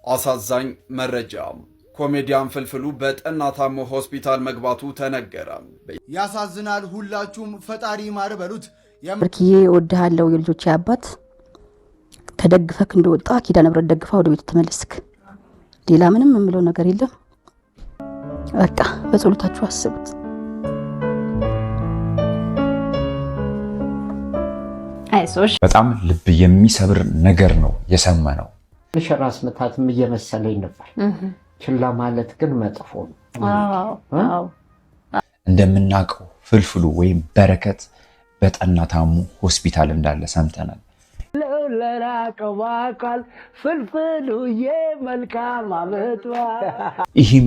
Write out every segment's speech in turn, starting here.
አሳዛኝ መረጃ ኮሜዲያን ፍልፍሉ በጠና ታሞ ሆስፒታል መግባቱ ተነገረ። ያሳዝናል። ሁላችሁም ፈጣሪ ይማር በሉት። ብርክዬ ወድሃለው የልጆች አባት ተደግፈክ እንደወጣ ኪዳነ ምሕረት ደግፋ ወደ ቤት ተመለስክ። ሌላ ምንም የምለው ነገር የለም። በቃ በጸሎታችሁ አስቡት። አይሶሽ በጣም ልብ የሚሰብር ነገር ነው የሰማነው። ለሸራስ መታትም እየመሰለኝ ነበር። ችላ ማለት ግን መጥፎ ነው። አዎ እንደምናውቀው ፍልፍሉ ወይም በረከት በጠና ታሞ ሆስፒታል እንዳለ ሰምተናል። ለራቀው አካል ፍልፍሉ የመልካም አመቷ ይህም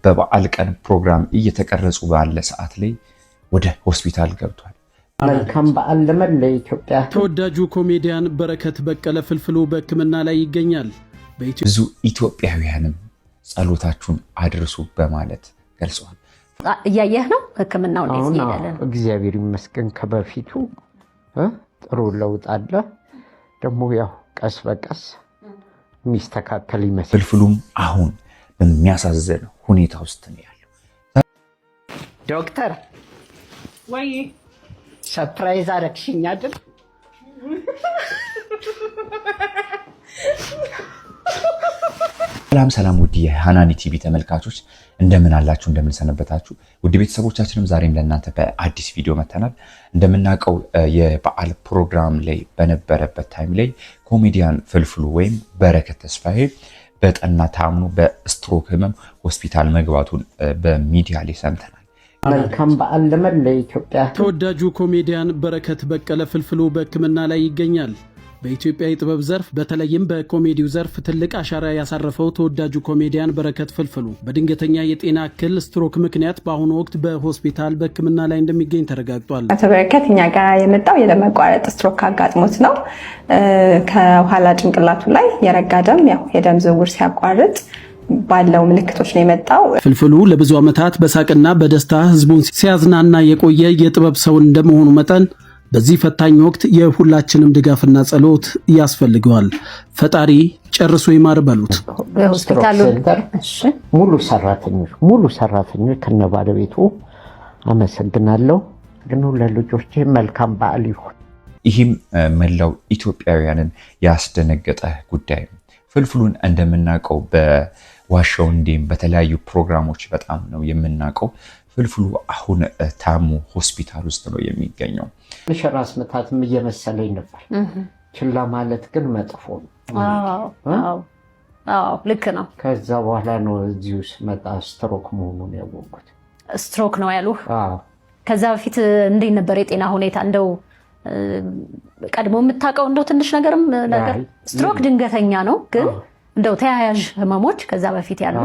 በበዓል ቀን ፕሮግራም እየተቀረጹ ባለ ሰዓት ላይ ወደ ሆስፒታል ገብቷል። መልካም በዓል ለመላ ኢትዮጵያ። ተወዳጁ ኮሜዲያን በረከት በቀለ ፍልፍሉ በሕክምና ላይ ይገኛል። ብዙ ኢትዮጵያውያንም ጸሎታችሁን አድርሱ በማለት ገልጸዋል። እያየህ ነው ሕክምናው እንዴት ይላል? እግዚአብሔር ይመስገን ከበፊቱ ጥሩ ለውጥ አለ። ደግሞ ያው ቀስ በቀስ የሚስተካከል ይመስላል። ፍልፍሉም አሁን በሚያሳዝን ሁኔታ ውስጥ ነው ያለው። ዶክተር ወይ ሰርፕራይዝ አረግሽኝ አይደል? ሰላም ውድ የሃናኒ ቲቪ ተመልካቾች እንደምን አላችሁ? እንደምን ሰነበታችሁ? ውድ ቤተሰቦቻችንም ዛሬም ለእናንተ በአዲስ ቪዲዮ መተናል። እንደምናውቀው የበዓል ፕሮግራም ላይ በነበረበት ታይም ላይ ኮሜዲያን ፍልፍሉ ወይም በረከት ተስፋዬ በጠና ታምኖ በስትሮክ ህመም ሆስፒታል መግባቱን በሚዲያ ላይ ሰምተናል። መልካም በዓል ለመላ ኢትዮጵያ። ተወዳጁ ኮሜዲያን በረከት በቀለ ፍልፍሉ በሕክምና ላይ ይገኛል። በኢትዮጵያ የጥበብ ዘርፍ በተለይም በኮሜዲው ዘርፍ ትልቅ አሻራ ያሳረፈው ተወዳጁ ኮሜዲያን በረከት ፍልፍሉ በድንገተኛ የጤና እክል ስትሮክ ምክንያት በአሁኑ ወቅት በሆስፒታል በሕክምና ላይ እንደሚገኝ ተረጋግጧል። አቶ በረከት እኛ ጋር የመጣው የደም መቋረጥ ስትሮክ አጋጥሞት ነው። ከኋላ ጭንቅላቱ ላይ የረጋ ደም የደም ዝውውር ሲያቋርጥ ባለው ምልክቶች ነው የመጣው። ፍልፍሉ ለብዙ ዓመታት በሳቅና በደስታ ህዝቡን ሲያዝናና የቆየ የጥበብ ሰው እንደመሆኑ መጠን በዚህ ፈታኝ ወቅት የሁላችንም ድጋፍና ጸሎት ያስፈልገዋል። ፈጣሪ ጨርሶ ይማር በሉት። በሆስፒታሉ ሙሉ ሰራተኞች ከነባለቤቱ አመሰግናለሁ። ግን ለልጆቼ መልካም በዓል ይሁን። ይህም መላው ኢትዮጵያውያንን ያስደነገጠ ጉዳይ ነው። ፍልፍሉን እንደምናውቀው በዋሻው እንዲም በተለያዩ ፕሮግራሞች በጣም ነው የምናውቀው። ፍልፍሉ አሁን ታሞ ሆስፒታል ውስጥ ነው የሚገኘው። ለሸራስ መታትም እየመሰለኝ ነበር። ችላ ማለት ግን መጥፎ ነው። አዎ ልክ ነው። ከዛ በኋላ ነው እዚሁ ስመጣ ስትሮክ መሆኑን ያወቅኩት። ስትሮክ ነው ያሉህ? ከዛ በፊት እንዴት ነበር የጤና ሁኔታ? እንደው ቀድሞ የምታውቀው እንደው ትንሽ ነገር ስትሮክ ድንገተኛ ነው ግን እንደው ተያያዥ ህመሞች ከዛ በፊት ያሉ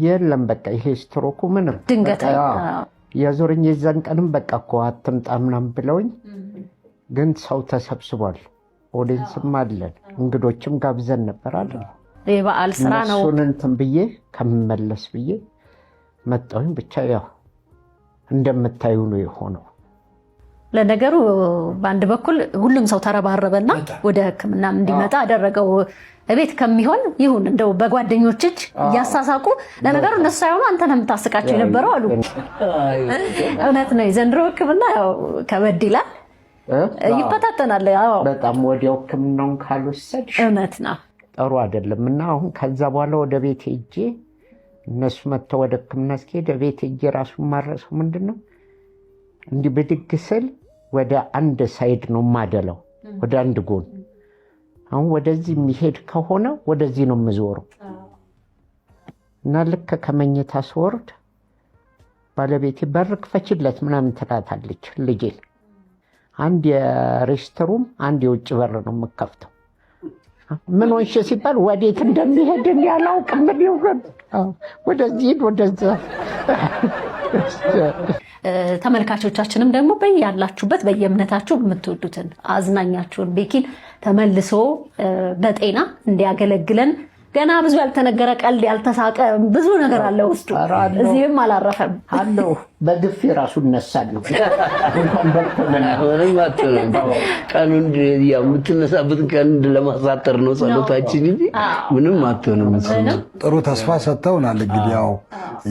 የለም። በቃ ይሄ ስትሮኩ ምንም ድንገተኛ ያዞረኝ። የዛን ቀንም በቃ እኮ አትምጣ ምናምን ብለውኝ፣ ግን ሰው ተሰብስቧል። ኦዲየንስም አለን፣ እንግዶችም ጋብዘን ነበር አይደል? የበዓል ስራ ነው። እሱን እንትን ብዬ ከመመለስ ብዬ መጣሁኝ። ብቻ ያው እንደምታዩ ነው የሆነው። ለነገሩ በአንድ በኩል ሁሉም ሰው ተረባረበና ወደ ሕክምና እንዲመጣ አደረገው። እቤት ከሚሆን ይሁን እንደው በጓደኞች እጅ እያሳሳቁ፣ ለነገሩ እነሱ ሳይሆኑ አንተ ነው የምታስቃቸው የነበረው አሉ። እውነት ነው። የዘንድሮ ሕክምና ያው ከበድ ይላል፣ ይፈታተናል። በጣም ወዲያው ሕክምናውን ካልወሰድሽ እውነት ነው ጥሩ አይደለም። እና አሁን ከዛ በኋላ ወደ ቤት ሄጄ እነሱ መጥተው ወደ ሕክምና እስኪሄድ ቤት ሄጄ ራሱ ማረሰው ምንድነው እንዲህ ብድግ ስል ወደ አንድ ሳይድ ነው ማደለው፣ ወደ አንድ ጎን። አሁን ወደዚህ የሚሄድ ከሆነ ወደዚህ ነው የምዞረው። እና ልክ ከመኝታ ስወርድ ባለቤቴ በር ክፈችለት ምናምን ትላታለች ልጄ። አንድ የሬስትሩም አንድ የውጭ በር ነው የምከፍተው። ምን ሆንሽ ሲባል ወዴት እንደሚሄድ ያላውቅም። ወደዚህ ወደዛ። ተመልካቾቻችንም ደግሞ በያላችሁበት በየእምነታችሁ የምትወዱትን አዝናኛችሁን ቤኪን ተመልሶ በጤና እንዲያገለግለን ገና ብዙ ያልተነገረ ቀልድ ያልተሳቀ ብዙ ነገር አለ ውስጡ። እዚህም አላረፈም አለው። በግፍ ራሱ እነሳል ነው ቀኑን የምትነሳበትን ቀን ለማሳጠር ነው ጸሎታችን እንጂ ምንም አትሆንም። ጥሩ ተስፋ ሰጥተውናል። እንግዲህ ያው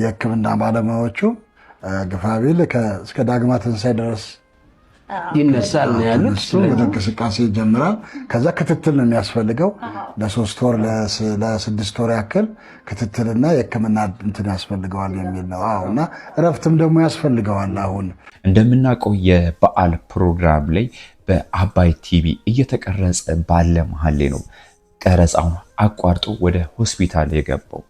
የሕክምና ባለሙያዎቹ ግፋቢል እስከ ዳግማ ትንሣኤ ድረስ ይነሳል ነው ያሉት። እሱ ወደ እንቅስቃሴ ይጀምራል። ከዛ ክትትል ነው የሚያስፈልገው ለ3 ወር ለ6 ወር ያክል ክትትልና የሕክምና እንትን ያስፈልገዋል የሚል ነው። እና እረፍትም ደግሞ ያስፈልገዋል። አሁን እንደምናውቀው የበዓል ፕሮግራም ላይ በአባይ ቲቪ እየተቀረጸ ባለ መሀል ላይ ነው ቀረጻውን አቋርጦ ወደ ሆስፒታል የገባው።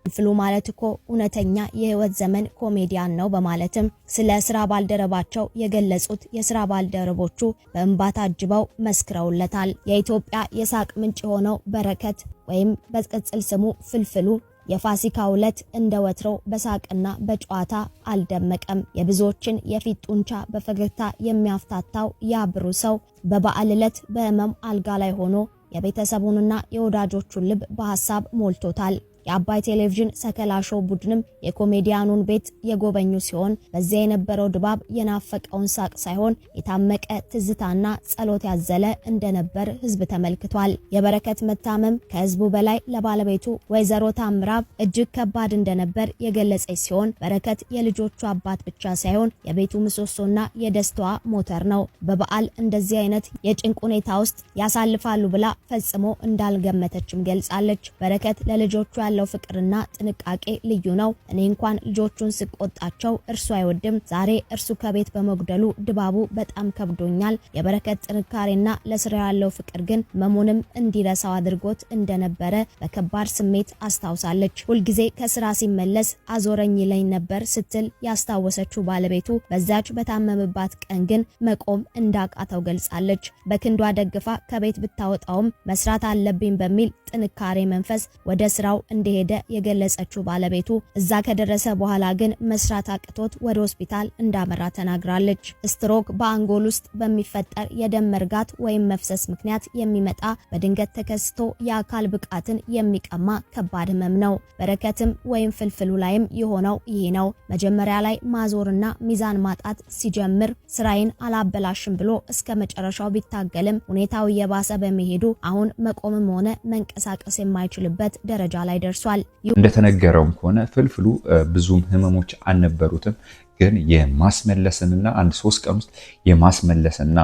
ፍልፍሉ ማለት እኮ እውነተኛ የህይወት ዘመን ኮሜዲያን ነው በማለትም ስለ ስራ ባልደረባቸው የገለጹት የስራ ባልደረቦቹ በእንባ ታጅበው መስክረውለታል። የኢትዮጵያ የሳቅ ምንጭ የሆነው በረከት ወይም በቅጽል ስሙ ፍልፍሉ የፋሲካ ዕለት እንደ ወትሮው በሳቅና በጨዋታ አልደመቀም። የብዙዎችን የፊት ጡንቻ በፈገግታ የሚያፍታታው ያብሩ ሰው በበዓል ዕለት በህመም አልጋ ላይ ሆኖ የቤተሰቡንና የወዳጆቹን ልብ በሐሳብ ሞልቶታል። የአባይ ቴሌቪዥን ሰከላ ሾው ቡድንም የኮሜዲያኑን ቤት የጎበኙ ሲሆን በዚያ የነበረው ድባብ የናፈቀውን ሳቅ ሳይሆን የታመቀ ትዝታና ጸሎት ያዘለ እንደነበር ህዝብ ተመልክቷል። የበረከት መታመም ከህዝቡ በላይ ለባለቤቱ ወይዘሮ ታምራብ እጅግ ከባድ እንደነበር የገለጸች ሲሆን በረከት የልጆቹ አባት ብቻ ሳይሆን የቤቱ ምሰሶና የደስታዋ ሞተር ነው። በበዓል እንደዚህ አይነት የጭንቅ ሁኔታ ውስጥ ያሳልፋሉ ብላ ፈጽሞ እንዳልገመተችም ገልጻለች። በረከት ለልጆቹ ያለው ፍቅርና ጥንቃቄ ልዩ ነው። እኔ እንኳን ልጆቹን ስቆጣቸው እርሱ አይወድም። ዛሬ እርሱ ከቤት በመጉደሉ ድባቡ በጣም ከብዶኛል። የበረከት ጥንካሬና ለስራ ያለው ፍቅር ግን መሙንም እንዲረሳው አድርጎት እንደነበረ በከባድ ስሜት አስታውሳለች። ሁልጊዜ ከስራ ሲመለስ አዞረኝ ይለኝ ነበር ስትል ያስታወሰችው ባለቤቱ በዛች በታመመባት ቀን ግን መቆም እንዳቃተው ገልጻለች። በክንዷ ደግፋ ከቤት ብታወጣውም መስራት አለብኝ በሚል ጥንካሬ መንፈስ ወደ ስራው እንደሄደ የገለጸችው ባለቤቱ እዛ ከደረሰ በኋላ ግን መስራት አቅቶት ወደ ሆስፒታል እንዳመራ ተናግራለች። ስትሮክ በአንጎል ውስጥ በሚፈጠር የደም መርጋት ወይም መፍሰስ ምክንያት የሚመጣ በድንገት ተከስቶ የአካል ብቃትን የሚቀማ ከባድ ህመም ነው። በረከትም ወይም ፍልፍሉ ላይም የሆነው ይሄ ነው። መጀመሪያ ላይ ማዞርና ሚዛን ማጣት ሲጀምር ስራዬን አላበላሽም ብሎ እስከ መጨረሻው ቢታገልም ሁኔታው የባሰ በመሄዱ አሁን መቆምም ሆነ መንቀሳቀስ የማይችልበት ደረጃ ላይ ደርሷል። እንደተነገረውም ከሆነ ፍልፍሉ ብዙም ህመሞች አልነበሩትም፣ ግን የማስመለስንና 1-3 ቀን ውስጥ የማስመለስና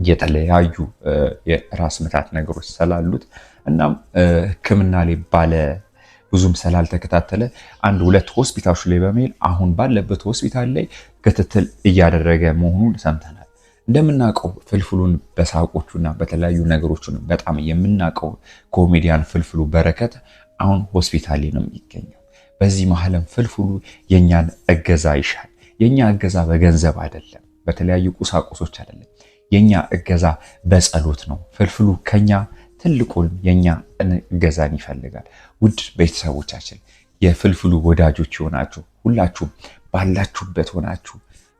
የተለያዩ የራስ ምታት ነገሮች ስላሉት እናም ሕክምና ላይ ባለ ብዙም ስላልተከታተለ 1-2 ሆስፒታሎች ላይ በመሄድ አሁን ባለበት ሆስፒታል ላይ ክትትል እያደረገ መሆኑን ሰምተናል። እንደምናውቀው ፍልፍሉን በሳቆቹና በተለያዩ ነገሮችን በጣም የምናውቀው ኮሜዲያን ፍልፍሉ በረከት አሁን ሆስፒታል ላይ ነው የሚገኘው። በዚህ መሐለም ፍልፍሉ የኛን እገዛ ይሻል። የኛ እገዛ በገንዘብ አይደለም፣ በተለያዩ ቁሳቁሶች አይደለም። የኛ እገዛ በጸሎት ነው። ፍልፍሉ ከኛ ትልቁን የኛ እገዛን ይፈልጋል። ውድ ቤተሰቦቻችን፣ የፍልፍሉ ወዳጆች ሆናችሁ ሁላችሁም ባላችሁበት ሆናችሁ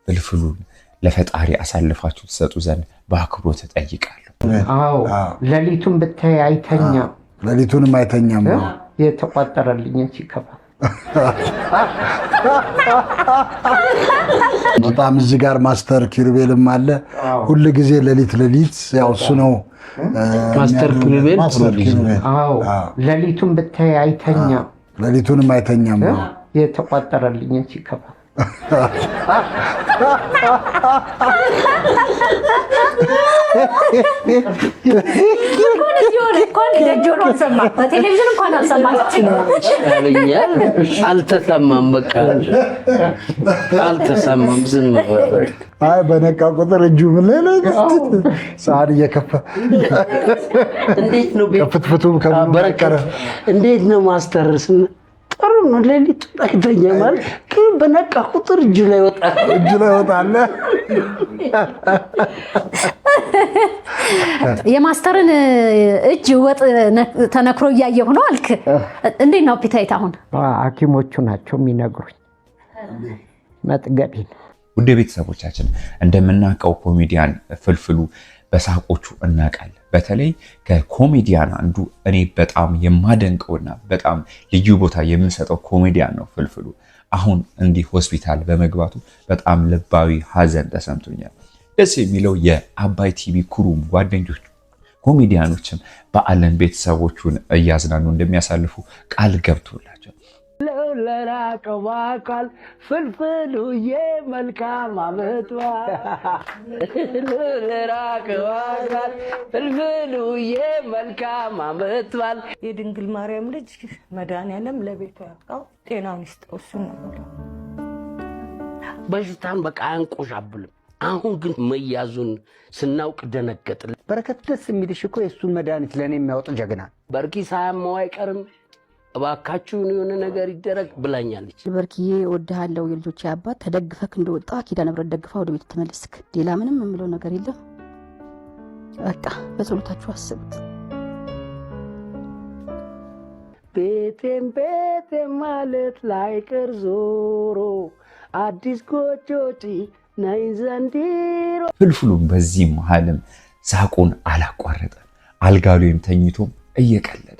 ፍልፍሉን ለፈጣሪ አሳልፋችሁ ተሰጡ ዘንድ በአክብሮት እጠይቃለሁ። አዎ ሌሊቱን ብታይ አይተኛም። ሌሊቱንም አይተኛም። የተቋጠረልኝ ሲከፋ በጣም እዚህ ጋር ማስተር ኪሩቤልም አለ። ሁሉ ጊዜ ሌሊት ያው እሱ ነው ማስተር ኪሩቤል። አዎ ሌሊቱን ብታይ አይተኛም። ሌሊቱንም አይተኛም። የተቋጠረልኝ ሲከፋ አልተሰማም። በቃ አልተሰማም። ዝም አይ በነቃ ቁጥር እጁ ምን ላይ ሰዓት እየከፈ እንዴት ነው ከፍትፍቱም ከበረከረ እንዴት ነው ማስተርስ ጥሩ ነው። ሌሊት አይተኛ ማለት ግን በነቃ ቁጥር እጁ ላይ ወጣለ። የማስተርን እጅ ወጥ ተነክሮ እያየሁ ነው አልክ። እንዴት ነው አፒታይት? አሁን ሐኪሞቹ ናቸው የሚነግሩኝ መጥገቤን። ውድ ቤተሰቦቻችን እንደምናውቀው ኮሜዲያን ፍልፍሉ በሳቆቹ እናውቃለን። በተለይ ከኮሜዲያን አንዱ እኔ በጣም የማደንቀውና በጣም ልዩ ቦታ የምሰጠው ኮሜዲያን ነው ፍልፍሉ። አሁን እንዲህ ሆስፒታል በመግባቱ በጣም ልባዊ ሐዘን ተሰምቶኛል። ደስ የሚለው የአባይ ቲቪ ኩሩም ጓደኞች ኮሜዲያኖችም በዓለም ቤተሰቦቹን እያዝናኑ እንደሚያሳልፉ ቃል ገብቶላቸው ለራቀው አካል ፍልፍሉዬ መልካም ዓመት ለራቀው አካል ፍልፍሉዬ መልካም ዓመት በዓል። የድንግል ማርያም ልጅ መድኃኒዓለም ለቤቱ ያብቃው፣ ጤናውን ይስጠው። እሱ ነው በሽታን በቃ አንቆሻብልም። አሁን ግን መያዙን ስናውቅ ደነገጥን። በረከት ደስ የሚልሽ እኮ የእሱን መድኃኒት ለእኔ የሚያወጥ ጀግና በርኪ ሳያመው አይቀርም። እባካችሁን የሆነ ነገር ይደረግ ብላኛለች። በርኪዬ እወድሃለሁ የልጆቼ አባት። ተደግፈክ እንደወጣ ኪዳነ ምሕረት ደግፋ ወደ ቤት ተመለስክ። ሌላ ምንም የምለው ነገር የለም። በቃ በጸሎታችሁ አስቡት። ቤቴም ማለት ላይቀር ዞሮ አዲስ ጎጆጪ ነይ ዘንድሮ። ፍልፍሉም በዚህ መሃልም ሳቁን አላቋረጠ። አልጋ ላይም ተኝቶም እየቀለደ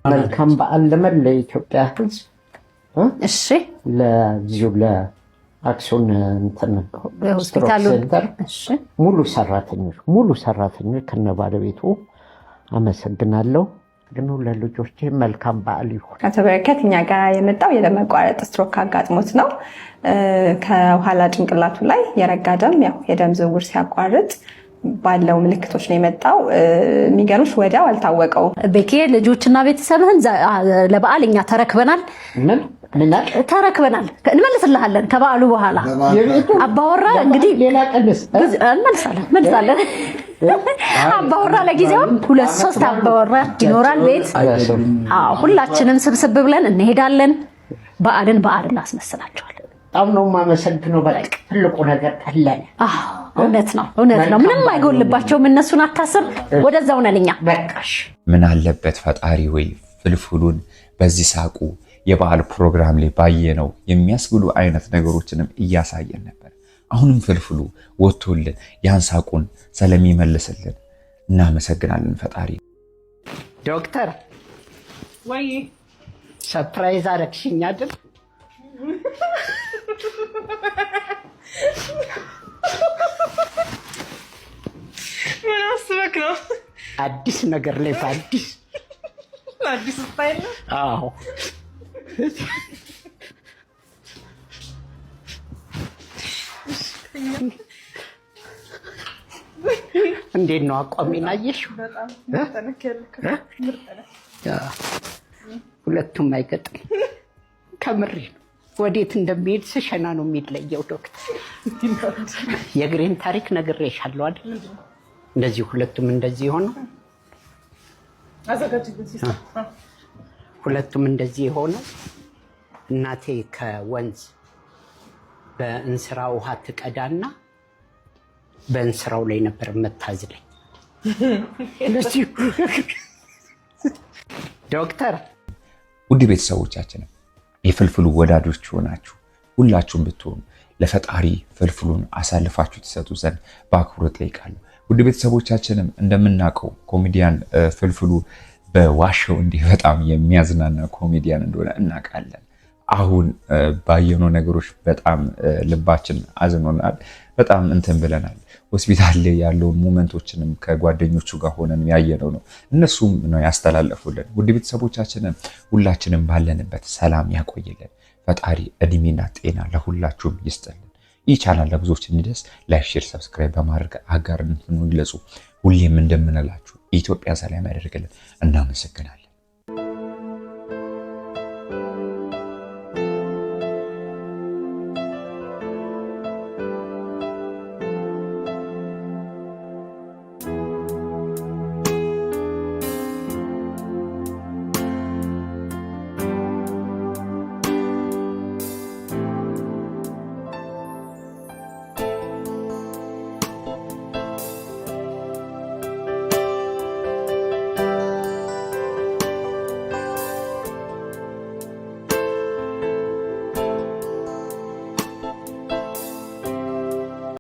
መልካም በዓል ለመላ ኢትዮጵያ ሕዝብ። እሺ ለዚሁ ለአክሱን እንትን ሆስፒታሉ ሙሉ ሰራተኞች ከነ ባለቤቱ አመሰግናለሁ። ግን ለልጆቼ መልካም በዓል ይሁን። አቶ በረከት እኛ ጋር የመጣው የደም መቋረጥ ስትሮክ አጋጥሞት ነው። ከኋላ ጭንቅላቱ ላይ የረጋ ደም የደም ዝውውር ሲያቋርጥ ባለው ምልክቶች ነው የመጣው። የሚገርምሽ ወዲያው አልታወቀው። ቤኬ ልጆችና ቤተሰብህን ለበዓል እኛ ተረክበናል። ተረክበናል እንመልስልሃለን። ከበዓሉ በኋላ አባወራ እንግዲህ ሌላ ቀንስ እንመልሳለን። አባወራ ለጊዜው 2-3 አባወራ ይኖራል ቤት። ሁላችንም ስብስብ ብለን እንሄዳለን። በዓልን እናስመስላቸዋለን። በጣም ነው የማመሰግነው። በቃ ትልቁ ነገር ቀለለ። እውነት ነው። ምንም አይጎልባቸውም። እነሱን አታስብ። ወደዛው ነን እኛ። በቃሽ። ምን አለበት ፈጣሪ ወይ ፍልፍሉን በዚህ ሳቁ የበዓል ፕሮግራም ላይ ባየነው የሚያስብሉ አይነት ነገሮችንም እያሳየን ነበር። አሁንም ፍልፍሉ ወጥቶልን ያን ሳቁን ስለሚመልስልን እናመሰግናለን ፈጣሪ። ዶክተር ወይ ሰርፕራይዝ አደረግሽኝ አይደል? ምን አስበክ ነው? አዲስ ነገር ላይ በአዲስ ስታይል ነው? አዎ እንዴት ነው አቋሜን አየሽው? በጣም ሁለቱም አይገጥም። ከምሬ ነው። ወዴት እንደሚሄድ ስሸና ነው የሚለየው። ዶክተር የእግሬን ታሪክ ነግሬሻለሁ አይደል? እንደዚህ ሁለቱም እንደዚህ ሆነው ሁለቱም እንደዚህ ሆነው እናቴ ከወንዝ በእንስራ ውሃ ትቀዳና በእንስራው ላይ ነበር መታዝለኝ። ዶክተር ውድ ቤተሰቦቻችንም የፍልፍሉ ወዳጆች ሆናችሁ ሁላችሁም ብትሆኑ ለፈጣሪ ፍልፍሉን አሳልፋችሁ ትሰጡ ዘንድ በአክብሮት ጠይቃለሁ። ውድ ቤተሰቦቻችንም እንደምናውቀው ኮሜዲያን ፍልፍሉ በዋሻው እንዲህ በጣም የሚያዝናና ኮሜዲያን እንደሆነ እናውቃለን። አሁን ባየነው ነገሮች በጣም ልባችን አዝኖናል። በጣም እንትን ብለናል። ሆስፒታል ላይ ያለውን ሞመንቶችንም ከጓደኞቹ ጋር ሆነን ያየነው ነው። እነሱም ነው ያስተላለፉልን። ውድ ቤተሰቦቻችንን ሁላችንም ባለንበት ሰላም ያቆይልን ፈጣሪ። እድሜና ጤና ለሁላችሁም ይስጥልን። ይህ ቻናል ለብዙዎች እንዲደርስ ላይክ፣ ሼር፣ ሰብስክራይብ በማድረግ አጋርነቱን ይግለጹ። ሁሌም እንደምንላችሁ ኢትዮጵያ ሰላም ያደርግልን። እናመሰግናለን።